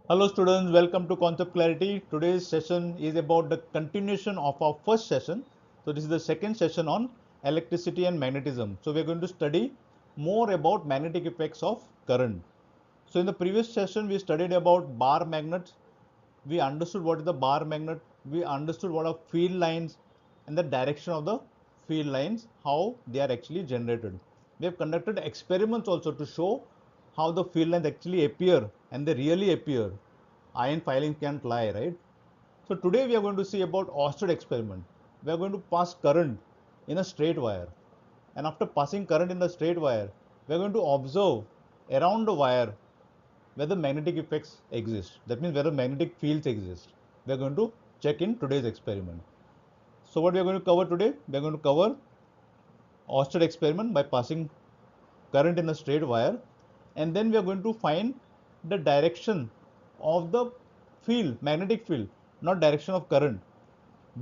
Hello students, welcome to Concept Clarity. Today's session is about the continuation of our first session. So this is the second session on electricity and magnetism. So we are going to study more about magnetic effects of current. So in the previous session we studied about bar magnets. We understood what is the bar magnet. We understood what are field lines and the direction of the field lines, how they are actually generated. We have conducted experiments also to show how the field lines actually appear, and they really appear. Iron filings can't lie, right? So today we are going to see about Oersted experiment. We are going to pass current in a straight wire, and after passing current in the straight wire, we are going to observe around the wire whether magnetic effects exist. That means whether magnetic fields exist. We are going to check in today's experiment. So what we are going to cover today? We are going to cover Oersted experiment by passing current in a straight wire, and then we are going to find the direction of the field, magnetic field, not direction of current.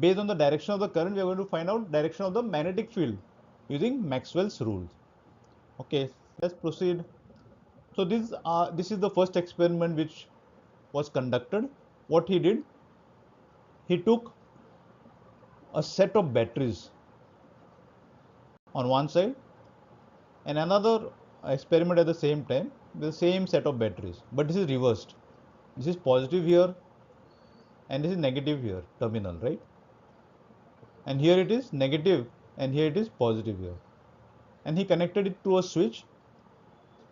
Based on the direction of the current, we are going to find out direction of the magnetic field using Maxwell's rules. Okay, let's proceed. So this is the first experiment which was conducted. What he did, he took a set of batteries on one side and another experiment at the same time with the same set of batteries, but this is reversed. This is positive here and this is negative here, terminal, right? And here it is negative and here it is positive here. And he connected it to a switch,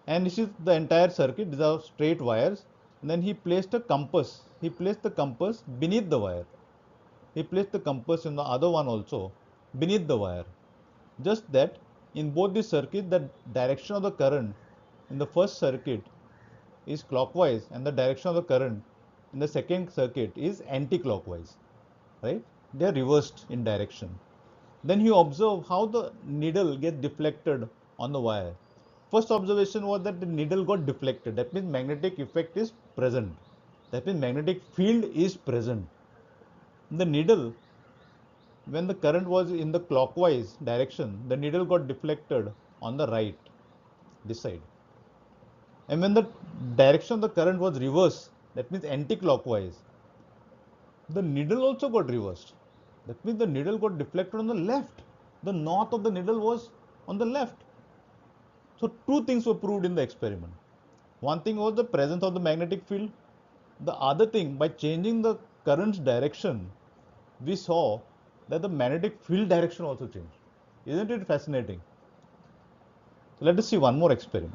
and this is the entire circuit. These are straight wires. And then he placed a compass. He placed the compass beneath the wire. He placed the compass in the other one also beneath the wire. Just that in both the circuit, the direction of the current in the first circuit is clockwise and the direction of the current in the second circuit is anti-clockwise, right? They are reversed in direction. Then you observe how the needle gets deflected on the wire. First observation was that the needle got deflected. That means magnetic effect is present. That means magnetic field is present. The needle, when the current was in the clockwise direction, the needle got deflected on the right, this side. And when the direction of the current was reversed, that means anti-clockwise, the needle also got reversed. That means the needle got deflected on the left. The north of the needle was on the left. So two things were proved in the experiment. One thing was the presence of the magnetic field. The other thing, by changing the current's direction, we saw that the magnetic field direction also changed. Isn't it fascinating? So let us see one more experiment.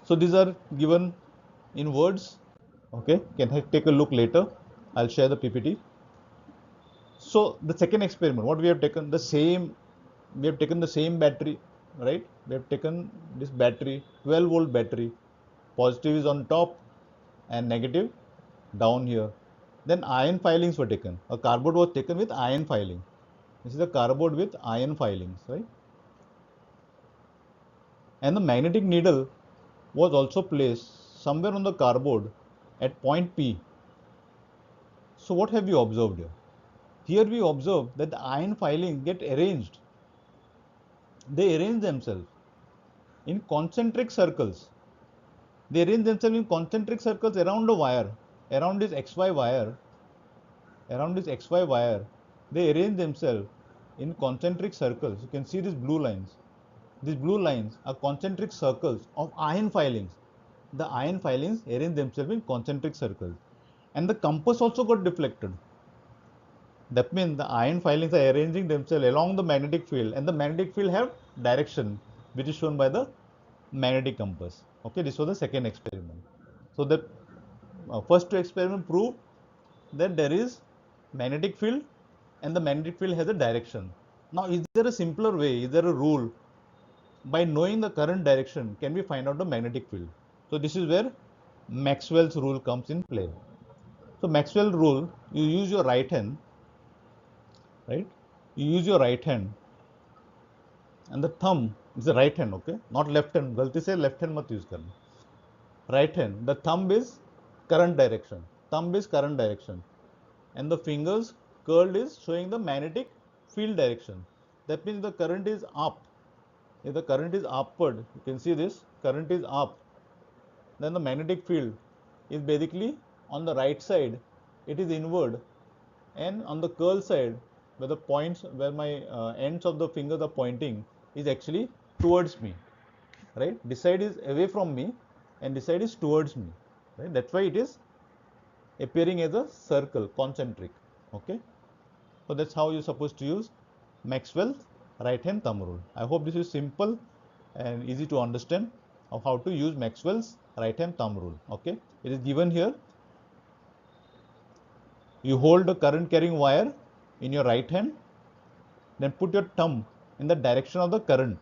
So these are given in words. Okay, can I take a look later? I'll share the PPT. So the second experiment, what we have taken the same battery, right? We have taken this battery, 12-volt battery. Positive is on top and negative down here. Then iron filings were taken. A cardboard was taken with iron filing. This is a cardboard with iron filings, right? And the magnetic needle was also placed somewhere on the cardboard at point P. So what have we observed here? Here we observe that the iron filings get arranged. They arrange themselves in concentric circles. They arrange themselves in concentric circles around the wire, around this XY wire, around this XY wire. They arrange themselves in concentric circles. You can see these blue lines. These blue lines are concentric circles of iron filings. The iron filings arrange themselves in concentric circles. And the compass also got deflected. That means the iron filings are arranging themselves along the magnetic field, and the magnetic field have direction, which is shown by the magnetic compass. Okay, this was the second experiment. So the first two experiments prove that there is magnetic field and the magnetic field has a direction. Now, is there a simpler way? Is there a rule? By knowing the current direction, can we find out the magnetic field? So this is where Maxwell's rule comes in play. So Maxwell rule, you use your right hand, right? You use your right hand, and the thumb is the right hand, okay? Not left hand. Galti se left hand mat use karna. Right hand. The thumb is current direction. Thumb is current direction, and the fingers curled is showing the magnetic field direction. That means the current is up. If the current is upward, you can see this current is up. then the magnetic field is basically on the right side, it is inward, and on the curl side, where the points, where my ends of the fingers are pointing, is actually towards me, right? This side is away from me and this side is towards me, right? That's why it is appearing as a circle, concentric. Okay, so that's how you're supposed to use Maxwell's right hand thumb rule. I hope this is simple and easy to understand of how to use Maxwell's right hand thumb rule. Okay, it is given here. You hold the current carrying wire in your right hand, then put your thumb in the direction of the current.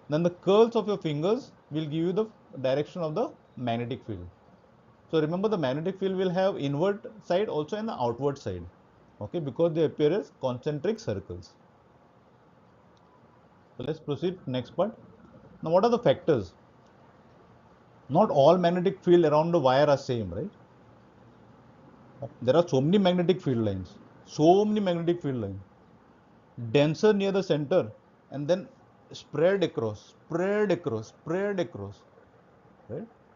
Then the curls of your fingers will give you the direction of the magnetic field. So remember, the magnetic field will have inward side also and the outward side. Okay, because they appear as concentric circles. So let's proceed next part. Now, what are the factors? Not all magnetic field around the wire are same, right? There are so many magnetic field lines, denser near the center, and then spread across, right?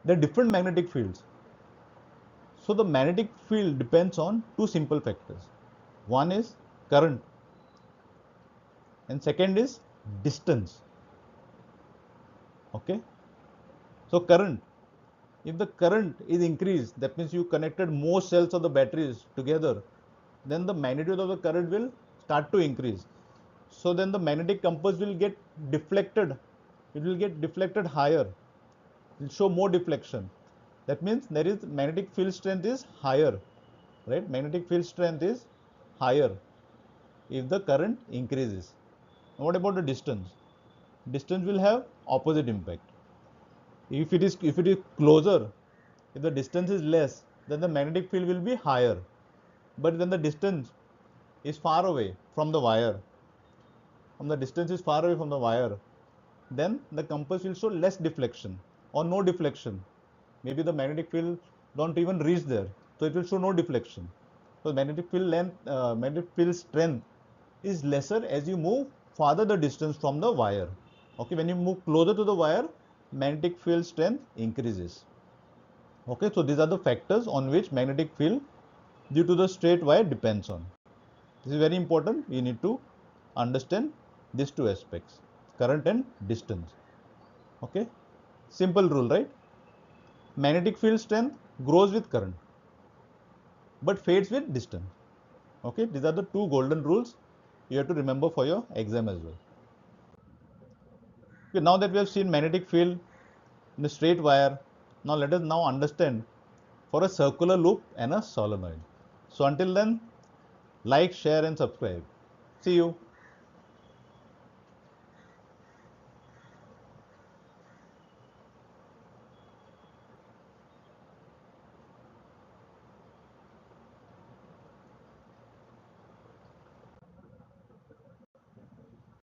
There are different magnetic fields. So the magnetic field depends on two simple factors. One is current, and second is distance. Okay, so current, if the current is increased, that means you connected more cells of the batteries together, then the magnitude of the current will start to increase. So then the magnetic compass will get deflected. It will get deflected higher. It will show more deflection. That means there is magnetic field strength is higher, right? Magnetic field strength is higher if the current increases. Now what about the distance? Distance will have opposite impact. If it is closer, if the distance is less, then the magnetic field will be higher. But when the distance is far away from the wire, then the compass will show less deflection or no deflection. Maybe the magnetic field don't even reach there, so it will show no deflection. So magnetic field strength is lesser as you move farther the distance from the wire. Okay, when you move closer to the wire, magnetic field strength increases. Okay, so these are the factors on which magnetic field due to the straight wire depends on. This is very important. You need to understand these two aspects, current and distance. Okay, simple rule, right? Magnetic field strength grows with current but fades with distance. Okay, these are the two golden rules you have to remember for your exam as well. Okay, now that we have seen magnetic field in the straight wire, now let us now understand for a circular loop and a solenoid. So until then, like, share and subscribe. See you.